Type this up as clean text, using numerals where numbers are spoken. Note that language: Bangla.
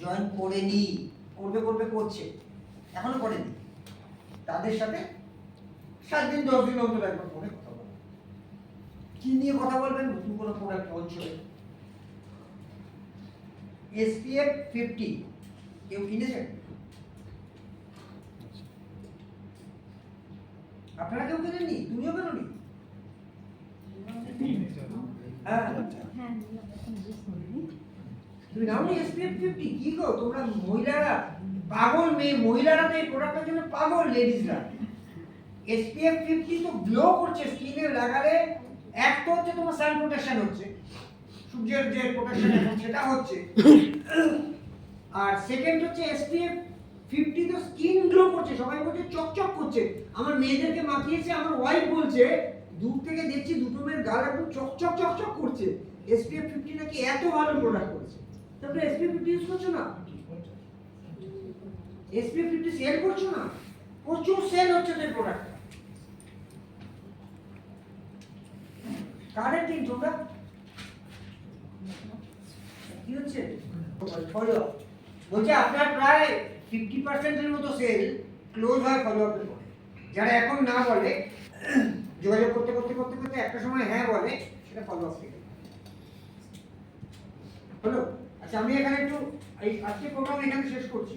জয়েন করেনি, করবে করবে করছে, এখনো করেনি, তাদের সাথে 7 দিন 10 দিন অন্তর একবার ফোনে কথা বলবেন। কি নিয়ে কথা বলবেন? নতুন কোনো প্রোডাক্ট লঞ্চ হবে, SPF 50 কেউ কিনেছেন? আপনারা কেউ কেনেননি? তুমিও কেননি? হ্যাঁ তুমি নাও নি SPF 50? কি গো তোমরা মহিলারা পাগল, মহিলারা তো এই প্রোডাক্টের জন্য পাগল, লেডিসরা। SPF 50 তো গ্লো করছে, স্কিনে লাগালে এক তো হচ্ছে তোমার সান প্রোটেকশন হচ্ছে, সূর্যের যে প্রোটেকশন এখন সেটা হচ্ছে, আর সেকেন্ড হচ্ছে SPF 50 তো স্কিন গ্লো করছে, সবাই বলছে চকচক করছে। আমার মেয়েদেরকে মাখিয়েছে, আমার ওয়াইফ বলছে দূর থেকে দেখছি দুটো মেয়ের গাল একদম চকচক চকচক করছে। SPF 50 নাকি এত ভালো প্রোডাক্ট করেছে। তোমরা SPF 50 ইউজ করছো না? SPF 50 সেল করছো না? প্রচুর সেল হচ্ছে এই প্রোডাক্ট। কারেন্ট দিন তোমরা কি হচ্ছে? ফলো বলছে আপনার প্রায় 50% এর মতো সেল ক্লোজ হয় ফলো আপের পরে। যারা এখন না বলে, যোগাযোগ করতে করতে করতে করতে একটা সময় হ্যাঁ বলে, সেটা ফলো আপ থেকে হলো। আচ্ছা আমি এখানে একটু এই আজকে প্রোগ্রাম এখানে শেষ করছি।